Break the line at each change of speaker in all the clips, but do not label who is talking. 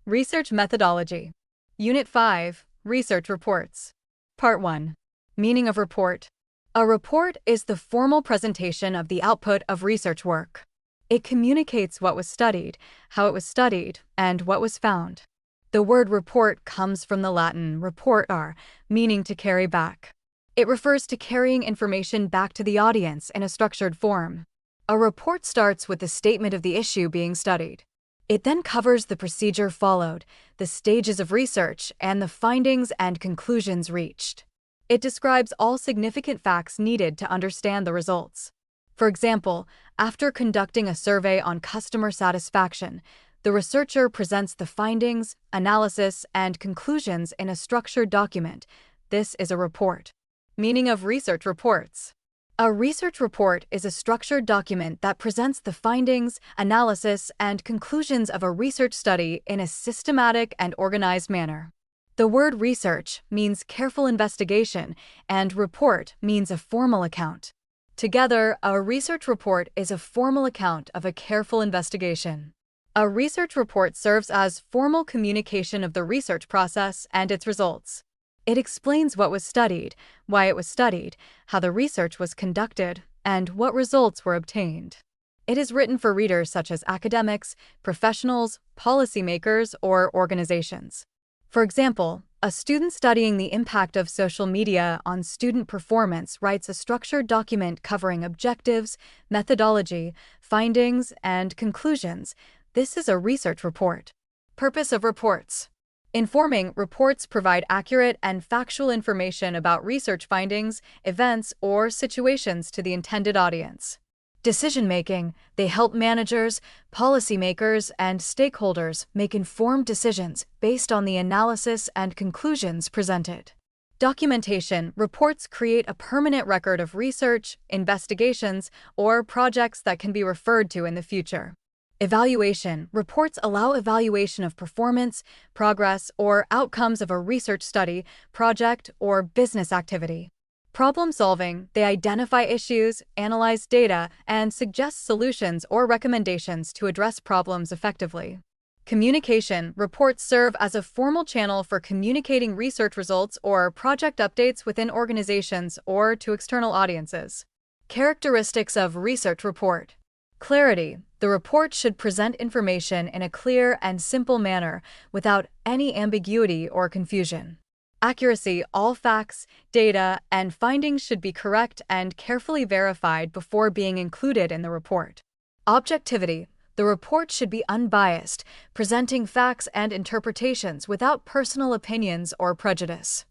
Research Methodology. Unit 5, Research Reports. Part 1. Meaning of report. A report is the formal presentation of the output of research work. It communicates what was studied, how it was studied, and what was found. The word report comes from the Latin reportar, meaning to carry back. It refers to carrying information back to the audience in a structured form. A report starts with the statement of the issue being studied. It then covers the procedure followed, the stages of research, and the findings and conclusions reached. It describes all significant facts needed to understand the results. For example, after conducting a survey on customer satisfaction, the researcher presents the findings, analysis, and conclusions in a structured document. This is a report. Meaning of research reports. A research report is a structured document that presents the findings, analysis, and conclusions of a research study in a systematic and organized manner. The word research means careful investigation, and report means a formal account. Together, a research report is a formal account of a careful investigation. A research report serves as formal communication of the research process and its results. It explains what was studied, why it was studied, how the research was conducted, and what results were obtained. It is written for readers such as academics, professionals, policymakers, or organizations. For example, a student studying the impact of social media on student performance writes a structured document covering objectives, methodology, findings, and conclusions. This is a research report. Purpose of reports. Informing reports provide accurate and factual information about research findings, events, or situations to the intended audience. Decision-making. They help managers, policymakers, and stakeholders make informed decisions based on the analysis and conclusions presented. Documentation. Reports create a permanent record of research, investigations, or projects that can be referred to in the future. Evaluation. Reports allow evaluation of performance, progress, or outcomes of a research study, project, or business activity. Problem solving. They identify issues, analyze data, and suggest solutions or recommendations to address problems effectively. Communication. Reports serve as a formal channel for communicating research results or project updates within organizations or to external audiences. Characteristics of research report. Clarity. The report should present information in a clear and simple manner without any ambiguity or confusion. Accuracy. All facts, data, and findings should be correct and carefully verified before being included in the report. Objectivity. The report should be unbiased, presenting facts and interpretations without personal opinions or prejudice.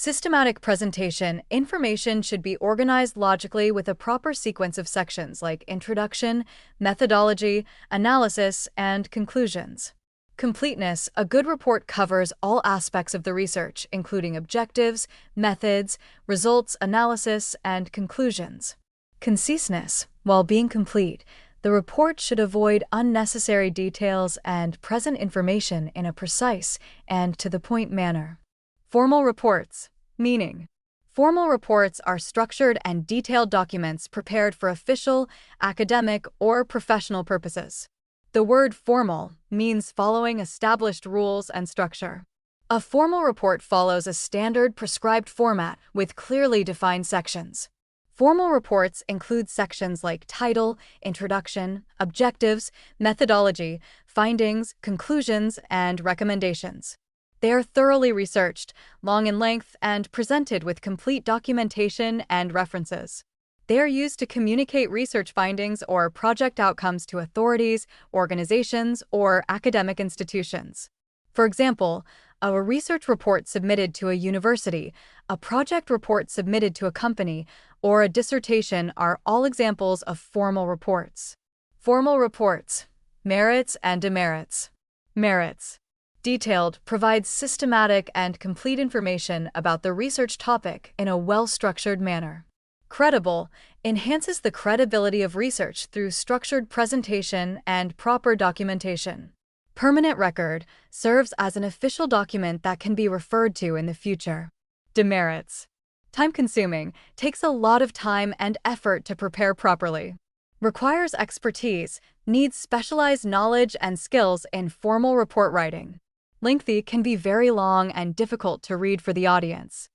Systematic presentation. Information should be organized logically with a proper sequence of sections like introduction, methodology, analysis, and conclusions. Completeness. A good report covers all aspects of the research, including objectives, methods, results, analysis, and conclusions. Conciseness. While being complete, the report should avoid unnecessary details and present information in a precise and to-the-point manner. Formal reports. Meaning. Formal reports are structured and detailed documents prepared for official, academic, or professional purposes. The word formal means following established rules and structure. A formal report follows a standard prescribed format with clearly defined sections. Formal reports include sections like title, introduction, objectives, methodology, findings, conclusions, and recommendations. They are thoroughly researched, long in length, and presented with complete documentation and references. They are used to communicate research findings or project outcomes to authorities, organizations, or academic institutions. For example, a research report submitted to a university, a project report submitted to a company, or a dissertation are all examples of formal reports. Formal reports. Merits and demerits. Merits. Detailed, provides systematic and complete information about the research topic in a well-structured manner. Credible, enhances the credibility of research through structured presentation and proper documentation. Permanent record, serves as an official document that can be referred to in the future. Demerits. Time-consuming, takes a lot of time and effort to prepare properly. Requires expertise, needs specialized knowledge and skills in formal report writing. Lengthy can be very long and difficult to read for the audience.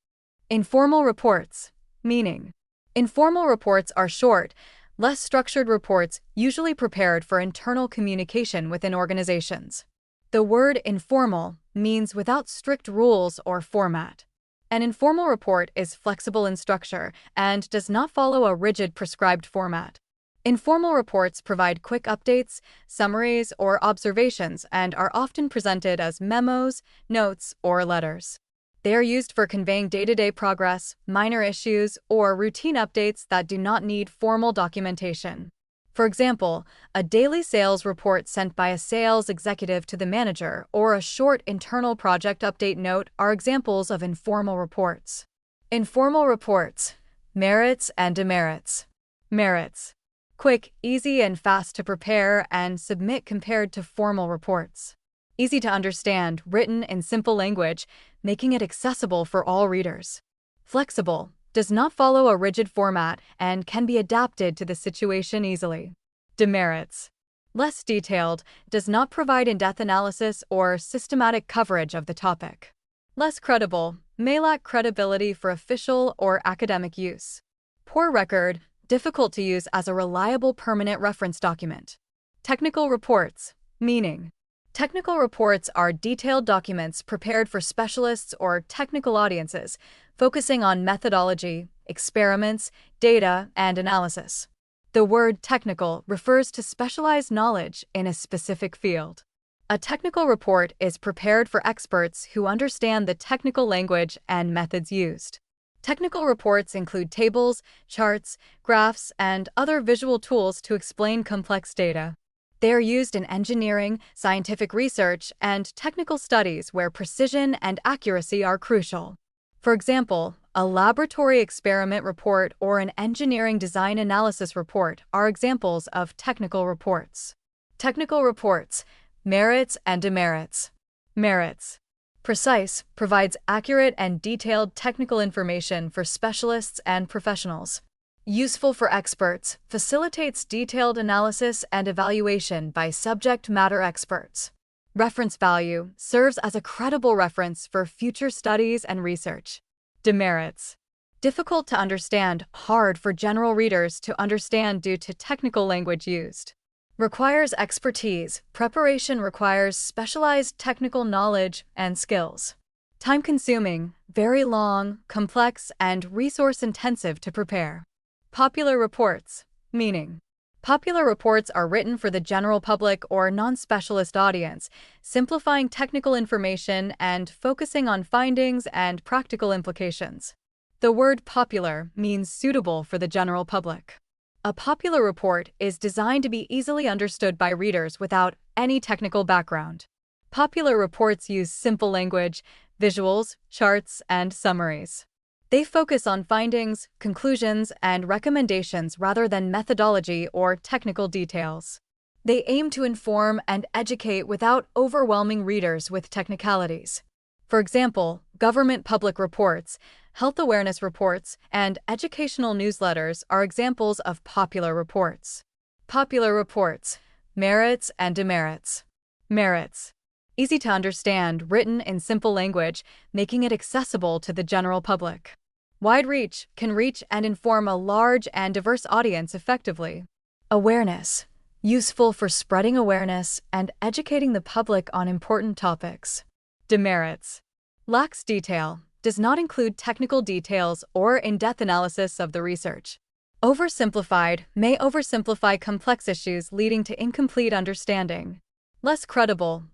Informal reports, meaning. Informal reports are short, less structured reports usually prepared for internal communication within organizations. The word informal means without strict rules or format. An informal report is flexible in structure and does not follow a rigid prescribed format. Informal reports provide quick updates, summaries, or observations and are often presented as memos, notes, or letters. They are used for conveying day-to-day progress, minor issues, or routine updates that do not need formal documentation. For example, a daily sales report sent by a sales executive to the manager or a short internal project update note are examples of informal reports. Informal reports, merits and demerits. Merits. Quick, easy, and fast to prepare and submit compared to formal reports. Easy to understand, written in simple language, making it accessible for all readers. Flexible. Does not follow a rigid format and can be adapted to the situation easily. Demerits. Less detailed, does not provide in-depth analysis or systematic coverage of the topic. Less credible, may lack credibility for official or academic use. Poor record, difficult to use as a reliable permanent reference document. Technical reports, meaning. Technical reports are detailed documents prepared for specialists or technical audiences, focusing on methodology, experiments, data, and analysis. The word technical refers to specialized knowledge in a specific field. A technical report is prepared for experts who understand the technical language and methods used. Technical reports include tables, charts, graphs, and other visual tools to explain complex data. They are used in engineering, scientific research, and technical studies where precision and accuracy are crucial. For example, a laboratory experiment report or an engineering design analysis report are examples of technical reports. Technical reports, merits and demerits. Merits. Precise, provides accurate and detailed technical information for specialists and professionals. Useful for experts, facilitates detailed analysis and evaluation by subject matter experts. Reference value, serves as a credible reference for future studies and research. Demerits. Difficult to understand, hard for general readers to understand due to technical language used. Requires expertise, preparation requires specialized technical knowledge and skills. Time-consuming, very long, complex, and resource-intensive to prepare. Popular reports, meaning. Popular reports are written for the general public or non-specialist audience, simplifying technical information and focusing on findings and practical implications. The word popular means suitable for the general public. A popular report is designed to be easily understood by readers without any technical background. Popular reports use simple language, visuals, charts, and summaries. They focus on findings, conclusions, and recommendations rather than methodology or technical details. They aim to inform and educate without overwhelming readers with technicalities. For example, government public reports, health awareness reports, and educational newsletters are examples of popular reports. Popular reports, merits and demerits. Merits. Easy to understand, written in simple language, making it accessible to the general public. Wide reach, can reach and inform a large and diverse audience effectively. Awareness. Useful for spreading awareness and educating the public on important topics. Demerits. Lacks detail, does not include technical details or in-depth analysis of the research. Oversimplified, may oversimplify complex issues leading to incomplete understanding. Less credible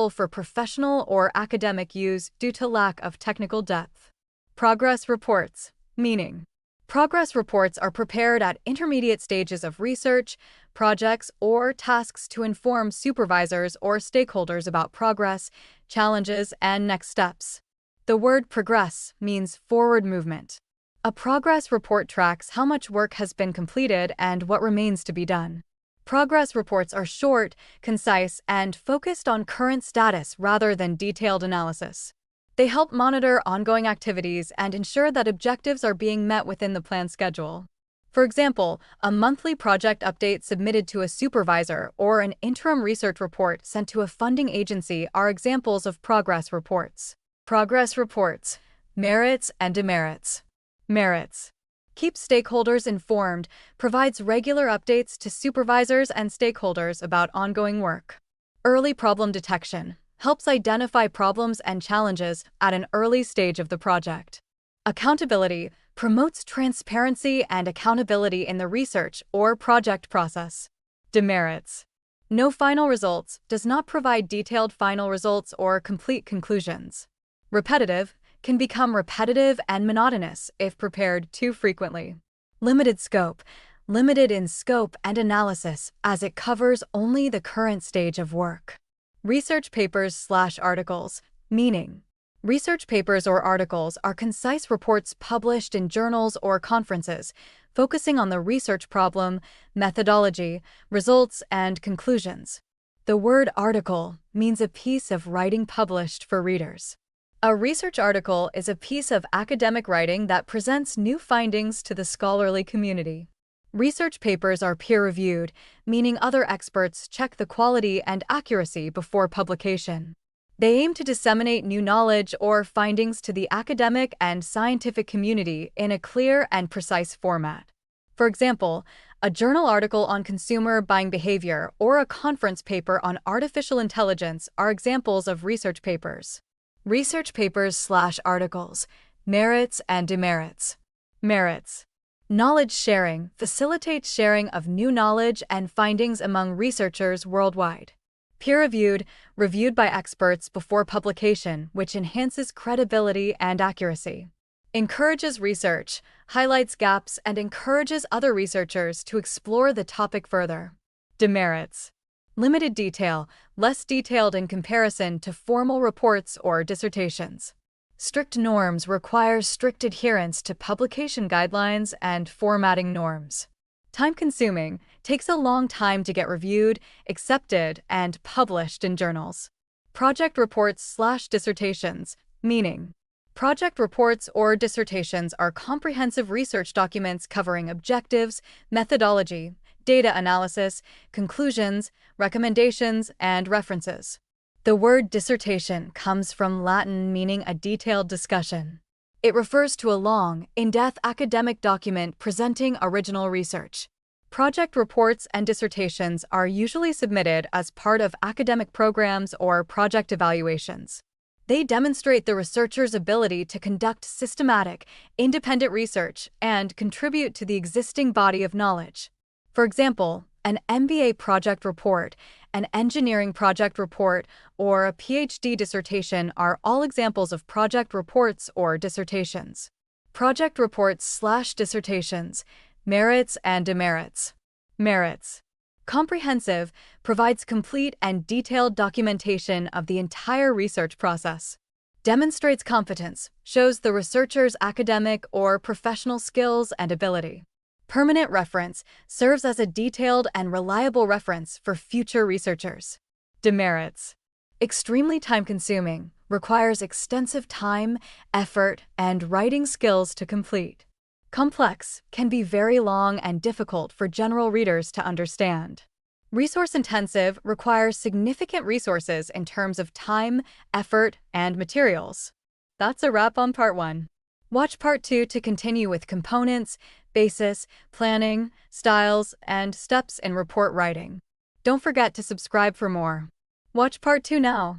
for professional or academic use due to lack of technical depth. Progress reports, meaning. Progress reports are prepared at intermediate stages of research, projects, or tasks to inform supervisors or stakeholders about progress, challenges, and next steps. The word progress means forward movement. A progress report tracks how much work has been completed and what remains to be done. Progress reports are short, concise, and focused on current status rather than detailed analysis. They help monitor ongoing activities and ensure that objectives are being met within the planned schedule. For example, a monthly project update submitted to a supervisor or an interim research report sent to a funding agency are examples of progress reports. Progress reports. Merits and demerits. Merits. Keeps stakeholders informed, provides regular updates to supervisors and stakeholders about ongoing work. Early problem detection. Helps identify problems and challenges at an early stage of the project. Accountability. Promotes transparency and accountability in the research or project process. Demerits. No final results. Does not provide detailed final results or complete conclusions. Repetitive. Can become repetitive and monotonous if prepared too frequently. Limited scope. Limited in scope and analysis as it covers only the current stage of work. Research papers/articles. Meaning. Research papers or articles are concise reports published in journals or conferences, focusing on the research problem, methodology, results, and conclusions. The word article means a piece of writing published for readers. A research article is a piece of academic writing that presents new findings to the scholarly community. Research papers are peer-reviewed, meaning other experts check the quality and accuracy before publication. They aim to disseminate new knowledge or findings to the academic and scientific community in a clear and precise format. For example, a journal article on consumer buying behavior or a conference paper on artificial intelligence are examples of research papers. Research papers/articles. Merits and demerits. Merits. Knowledge sharing facilitates sharing of new knowledge and findings among researchers worldwide. Peer-reviewed, reviewed by experts before publication, which enhances credibility and accuracy. Encourages research, highlights gaps, and encourages other researchers to explore the topic further. Demerits. Limited detail, less detailed in comparison to formal reports or dissertations. Strict norms require strict adherence to publication guidelines and formatting norms. Time-consuming, takes a long time to get reviewed, accepted, and published in journals. Project reports/dissertations, meaning. Project reports or dissertations are comprehensive research documents covering objectives, methodology, data analysis, conclusions, recommendations, and references. The word dissertation comes from Latin meaning a detailed discussion. It refers to a long, in-depth academic document presenting original research. Project reports and dissertations are usually submitted as part of academic programs or project evaluations. They demonstrate the researcher's ability to conduct systematic, independent research and contribute to the existing body of knowledge. For example, an MBA project report, an engineering project report, or a PhD dissertation are all examples of project reports or dissertations. Project reports/dissertations. Merits and demerits. Merits. Comprehensive, provides complete and detailed documentation of the entire research process. Demonstrates competence, shows the researcher's academic or professional skills and ability. Permanent reference, serves as a detailed and reliable reference for future researchers. Demerits. Extremely time-consuming, requires extensive time, effort, and writing skills to complete. Complex, can be very long and difficult for general readers to understand. Resource-intensive, requires significant resources in terms of time, effort, and materials. That's a wrap on Part 1. Watch Part 2 to continue with components, basis, planning, styles, and steps in report writing. Don't forget to subscribe for more. Watch Part 2 now.